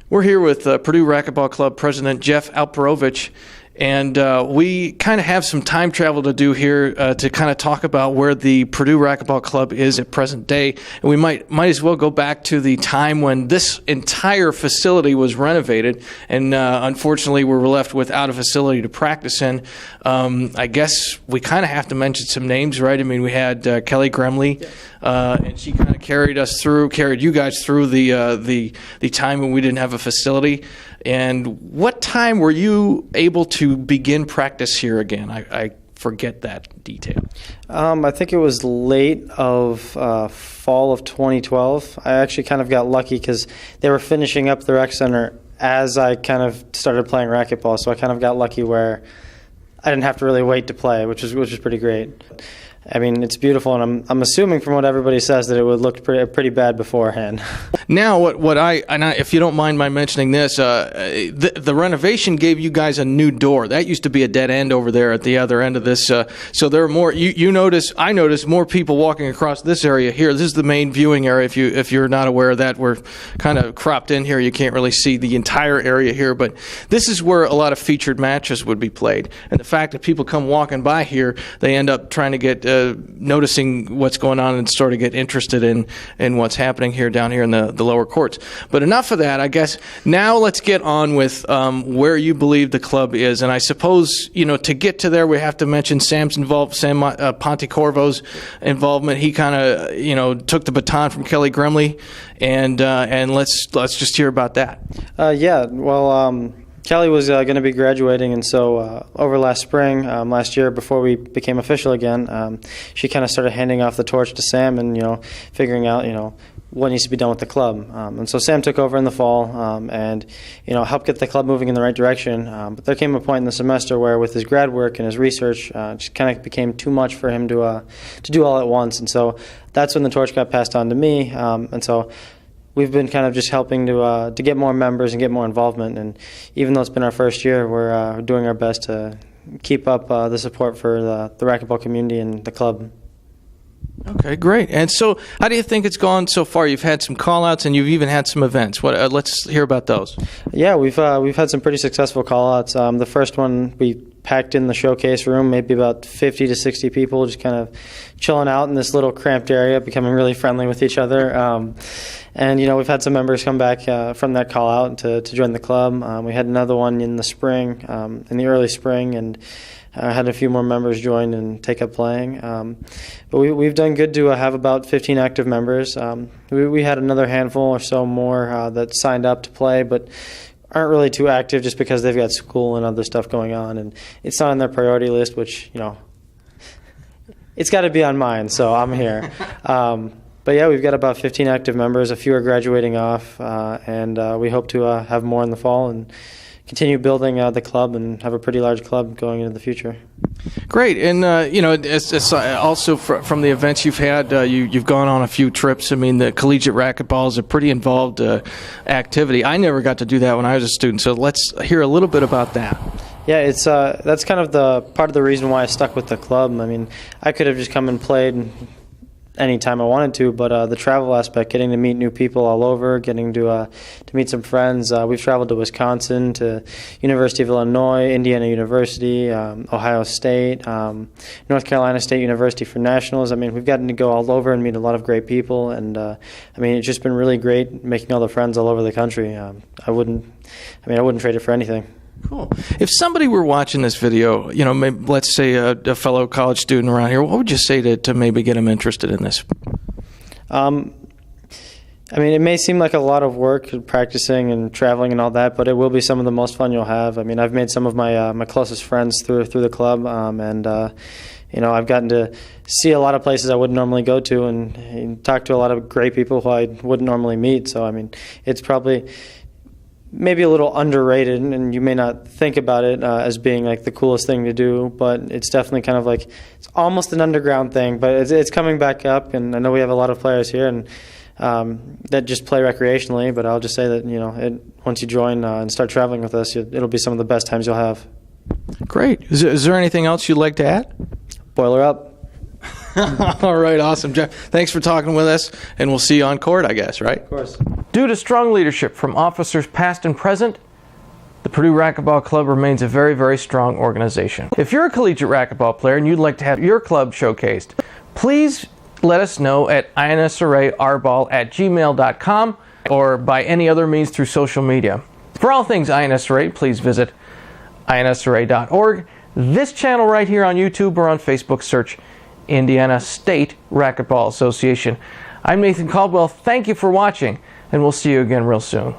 We're here with Purdue Racquetball Club President Jeff Alperovich, and we kind of have some time travel to do here to kind of talk about where the Purdue Racquetball Club is at present day. And we might as well go back to the time when this entire facility was renovated, and unfortunately we were left without a facility to practice in. I guess we kind of have to mention some names, right? I mean, we had Kelly Gremley, and she kind of carried you guys through the time when we didn't have a facility. And what time were you able to begin practice here again? I forget that detail. I think it was late of fall of 2012. I actually kind of got lucky because they were finishing up the rec center as I kind of started playing racquetball, so I kind of got lucky where I didn't have to really wait to play, which was pretty great. I mean, it's beautiful, and I'm assuming from what everybody says that it would look pretty bad beforehand. Now, if you don't mind my mentioning this, the renovation gave you guys a new door. That used to be a dead end over there at the other end of this. So there are more. I notice more people walking across this area here. This is the main viewing area. If you're not aware of that, we're kind of cropped in here. You can't really see the entire area here, but this is where a lot of featured matches would be played. And the fact that people come walking by here, they end up trying to get noticing what's going on and sort of get interested in what's happening here down here in the lower courts. But enough of that, I guess. Now let's get on with where you believe the club is. And I suppose, to get to there, we have to mention Sam Pontecorvo's involvement. He kind of, took the baton from Kelly Gremley, and let's just hear about that. Kelly was going to be graduating, and so over last year, before we became official again, she kind of started handing off the torch to Sam and, figuring out, what needs to be done with the club. And so Sam took over in the fall and, helped get the club moving in the right direction. But there came a point in the semester where with his grad work and his research, it just kind of became too much for him to do all at once. And so that's when the torch got passed on to me. And so we've been kind of just helping to get more members and get more involvement. And even though it's been our first year, we're doing our best to keep up the support for the racquetball community and the club. Okay, great. And so how do you think it's gone so far? You've had some call-outs and you've even had some events. Let's hear about those. Yeah, we've had some pretty successful call-outs. The first one, we packed in the showcase room, maybe about 50 to 60 people just kind of chilling out in this little cramped area, becoming really friendly with each other. And, we've had some members come back from that call-out to join the club. We had another one in the spring, in the early spring, and had a few more members join and take up playing. But we've done good to have about 15 active members. We had another handful or so more that signed up to play, but aren't really too active just because they've got school and other stuff going on, and it's not on their priority list, which, it's got to be on mine, so I'm here. But yeah, we've got about 15 active members. A few are graduating off, and we hope to have more in the fall and continue building the club and have a pretty large club going into the future. Great. And, it's also from the events you've had, you've gone on a few trips. I mean, the collegiate racquetball is a pretty involved activity. I never got to do that when I was a student, so let's hear a little bit about that. Yeah, it's that's kind of the part of the reason why I stuck with the club. I mean, I could have just come and played anytime I wanted to, but the travel aspect, getting to meet new people all over, getting to meet some friends. We've traveled to Wisconsin, to University of Illinois, Indiana University, Ohio State, North Carolina State University for nationals. I mean, we've gotten to go all over and meet a lot of great people, and it's just been really great making all the friends all over the country. I wouldn't trade it for anything. Cool. If somebody were watching this video, maybe, let's say a fellow college student around here, what would you say to maybe get them interested in this? It may seem like a lot of work, practicing and traveling and all that, but it will be some of the most fun you'll have. I mean, I've made some of my closest friends through the club, and I've gotten to see a lot of places I wouldn't normally go to and talk to a lot of great people who I wouldn't normally meet. So, it's probably maybe a little underrated, and you may not think about it as being like the coolest thing to do, but it's definitely kind of like, it's almost an underground thing, but it's coming back up, and I know we have a lot of players here and that just play recreationally, but I'll just say that once you join and start traveling with us, it'll be some of the best times you'll have. Great. Is there anything else you'd like to add? Boiler up. All right, awesome, Jeff. Thanks for talking with us, and we'll see you on court, I guess, right? Of course. Due to strong leadership from officers past and present, the Purdue Racquetball Club remains a very, very strong organization. If you're a collegiate racquetball player and you'd like to have your club showcased, please let us know at insrarball@gmail.com or by any other means through social media. For all things INSRA, please visit insra.org. This channel right here on YouTube or on Facebook, search Indiana State Racquetball Association. I'm Nathan Caldwell. Thank you for watching, and we'll see you again real soon.